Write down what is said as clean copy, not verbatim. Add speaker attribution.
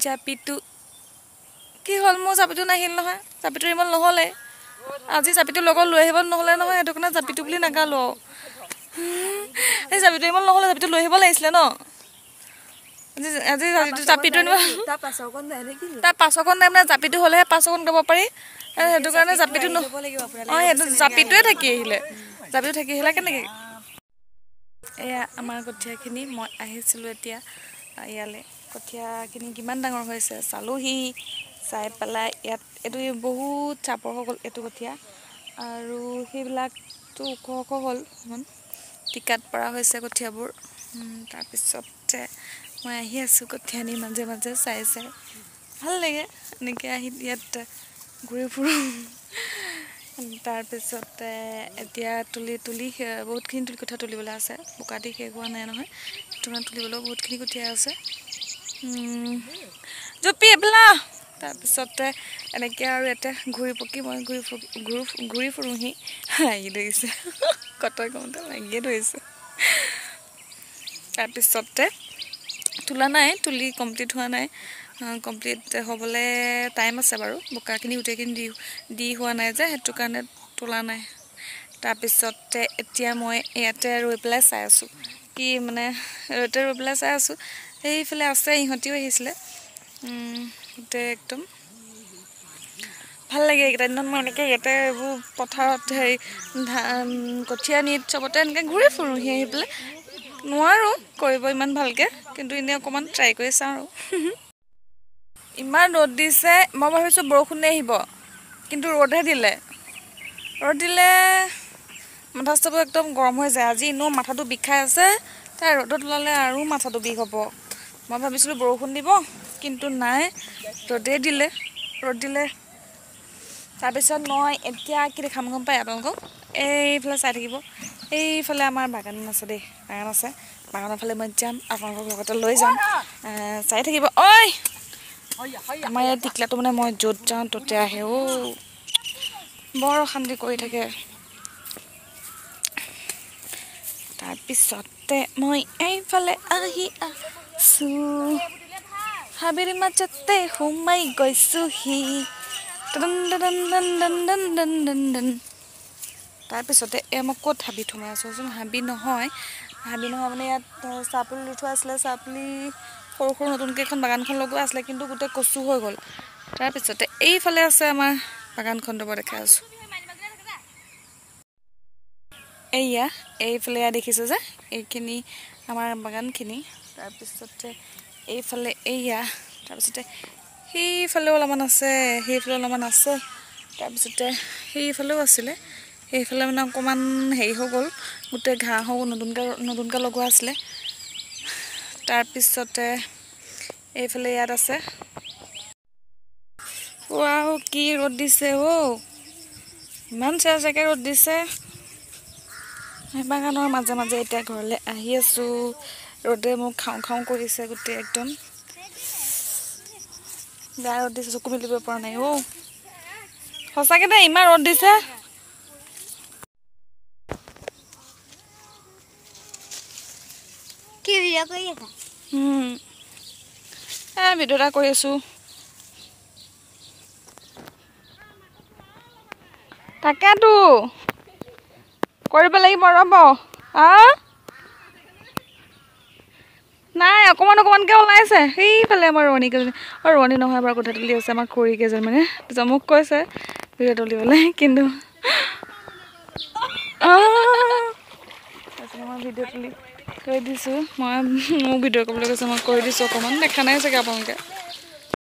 Speaker 1: জাপিটো কি হ'ল মোৰ জাপিটো নাহিল নহয় জাপিটো ইমান নহ'লে আজি জাপিটো লগত লৈ আহিব নহ'লে নহয় সেইটো কাৰণে জাপিটো বুলি নাগালো এই জাপিটো ইমান নহ'লে জাপিটো লৈ আহিব লাগিছিলে ন আজি জাপিটো তাৰ পাছৰকণ নাই মানে জাপিটো হ'লেহে পাছৰকণ গাব পাৰি সেইটো কাৰণে জাপিটো অঁ সেইটো জাপিটোৱে থাকি আহিলে জাপিটো থাকি আহিলে কেনেকৈ এয়া আমাৰ কঠীয়াখিনি মই আহিছিলোঁ এতিয়া ইয়ালৈ কঠীয়াখিনি কিমান ডাঙৰ হৈছে চালোহি চাই পেলাই ইয়াত এইটো বহুত চাপৰ হৈ গ'ল এইটো কঠীয়া আৰু সেইবিলাকতো ওখ ওখ হ'ল অকণমান টিকাত পৰা হৈছে কঠীয়াবোৰ তাৰপিছতে মই আহি আছোঁ কঠীয়া নি মাজে মাজে চাই চাই ভাল লাগে এনেকৈ আহি ইয়াত ঘূৰি ফুৰোঁ তাৰপিছতে এতিয়া তুলি বহুতখিনি কঠীয়া তুলিবলৈ আছে বোকা দি শেষ হোৱা নাই নহয় সেইটো কাৰণে তুলিবলৈও বহুতখিনি কঠীয়া আছে জপি এইবেলা তাৰপিছতে এনেকৈ আৰু ইয়াতে ঘূৰি পকি মই ঘূৰি ফুৰোঁহি হাঁহি ধৰিছে কটই কওঁতে লাগিয়ে ধৰিছোঁ তাৰপিছতে তোলা নাই তুলি কমপ্লিট হোৱা নাই কমপ্লিট হ'বলৈ টাইম আছে বাৰু বোকাখিনি গোটেইখিনি দি হোৱা নাই যে সেইটো কাৰণে তোলা নাই তাৰপিছতে এতিয়া মই ইয়াতে ৰৈ পেলাই চাই আছোঁ কি মানে ৰৈ পেলাই চাই আছোঁ সেইফালে আছে ইহঁতিও আহিছিলে গোটেই একদম ভাল লাগে এইকেইটা দিনত মই এনেকৈ ইয়াতে এইবোৰ পথাৰত হেৰি কঠীয়া নিত চবতে এনেকৈ ঘূৰি ফুৰোঁহি আহি পেলাই নোৱাৰোঁ কৰিব ইমান ভালকৈ কিন্তু এনেই অকণমান ট্ৰাই কৰি চাওঁ আৰু ইমান ৰ'দ দিছে মই ভাবিছোঁ বৰষুণে আহিব কিন্তু ৰ'দহে দিলে মাথা চাথা একদম গৰম হৈ যায় আজি এনেও মাথাটো বিষাই আছে তাই ৰ'দত ওলালে আৰু মাথাটো বিষ হ'ব মই ভাবিছিলোঁ বৰষুণ দিব কিন্তু নাই ৰ'দ দিলে তাৰপিছত মই এতিয়া কি দেখাম গম পায় আপোনালোকক এইফালে চাই থাকিব এইফালে আমাৰ বাগান আছে দেই বাগান আছে বাগানৰ ফালে মই যাম আপোনালোকৰ লগতে লৈ যাম চাই থাকিব ঐ আমাৰ ইয়াত টিকলাটো মানে মই য'ত যাওঁ ত'তে আহে বৰ অশান্তি কৰি থাকে তাৰপিছতে মই এইফালে আহি আছোঁ হাবিৰ মাজতে সোমাই গৈছোহি তাৰপিছতে মই ক'ত হাবিত সোমাই আছোচোন হাবি নহয় মানে ইয়াত চাহপুলি দি থোৱা আছিলে চাহপুলি সৰু সৰু নতুনকৈ এখন বাগানখন লগোৱা আছিলে কিন্তু গোটেই কচু হৈ গ'ল তাৰপিছতে এইফালে আছে আমাৰ বাগানখন ৰ'ব দেখাই আছোঁ এইফালে দেখিছোঁ যে এইখিনি আমাৰ বাগানখিনি তাৰপিছতে এইফালে তাৰপিছতে সেইফালেও অলপমান আছে তাৰপিছতে সেইফালেও আছিলে সেইফালে মানে অকণমান হেৰি হৈ গ'ল গোটেই ঘাঁহো নতুনকৈ লগোৱা আছিলে তাৰপিছতে এইফালে ইয়াত আছে কি ৰ'দ দিছে ইমান চেৰচেৰকৈ ৰ'দ দিছে বাগানৰ মাজে মাজে এতিয়া ঘৰলৈ আহি আছোঁ ৰ'দে মোক খাওঁ কৰিছে গোটেই একদম বেয়া ৰ'দ দিছে চকু মেলিব পৰা নাই সঁচাকৈ দেই ইমান ৰ'দ দিছে
Speaker 2: কি ভিডিঅ' কৰি আছা
Speaker 1: ভিডিঅ' এটা কৰি আছোঁ তাকেতো কৰিব লাগিব ৰ'ব নাই অকণমানকৈ ওলাইছে সেইফালে আমাৰ ৰোৱনী নহয় বাৰু কঠীয়া তুলি আছে আমাৰ খুৰী কেইজন মানে তাৰপিছত মোক কৈছে ভিডিঅ' তুলিবলৈ কিন্তু তাৰপিছত মই ভিডিঅ' তুলি থৈ দিছোঁ মোৰ ভিডিঅ' কৰিবলৈ কৈছে মই কৰি দিছোঁ অকণমান দেখা নাই চাগে আপোনালোকে